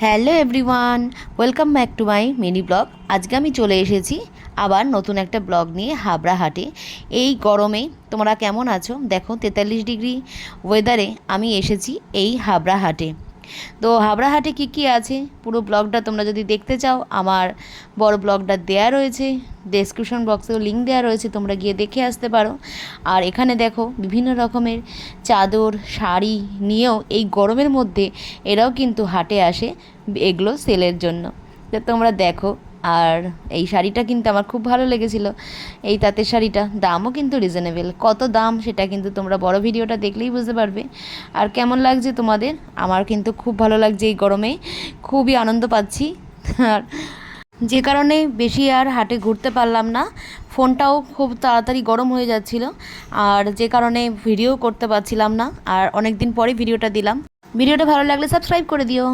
Hello everyone, welcome back to my mini blog. আজকে আমি চলে এসেছি আবার নতুন একটা ব্লগ নিয়ে হাবড়া হাটে। এই গরমে তোমরা কেমন আছো? দেখো 43 ডিগ্রি ওয়েদারে আমি এসেছি এই হাবড়া হাটে। তো হাবড়া হাটে কী কী আছে পুরো ব্লগটা তোমরা যদি দেখতে চাও, আমার বড় ব্লগটা দেয়া রয়েছে, ডেসক্রিপশন বক্সেও লিঙ্ক দেওয়া রয়েছে, তোমরা গিয়ে দেখে আসতে পারো। আর এখানে দেখো বিভিন্ন রকমের চাদর শাড়ি নিয়েও এই গরমের মধ্যে এরাও কিন্তু হাটে আসে এগুলো সেলের জন্য। তো তোমরা দেখো। আর এই শাড়িটা কিন্তু আমার খুব ভালো লেগেছিলো, এই তাঁতের শাড়িটা। দামও কিন্তু রিজনেবল। কত দাম সেটা কিন্তু তোমরা বড় ভিডিওটা দেখলেই বুঝতে পারবে। আর কেমন লাগছে তোমাদের? আমার কিন্তু খুব ভালো লাগছে, এই গরমে খুবই আনন্দ পাচ্ছি। আর যে কারণে বেশি আর হাটে ঘুরতে পারলাম না, ফোনটাও খুব তাড়াতাড়ি গরম হয়ে যাচ্ছিল, আর যে কারণে ভিডিও করতে পারছিলাম না। আর অনেক দিন পরে ভিডিওটা দিলাম। ভিডিওটা ভালো লাগলে সাবস্ক্রাইব করে দিও।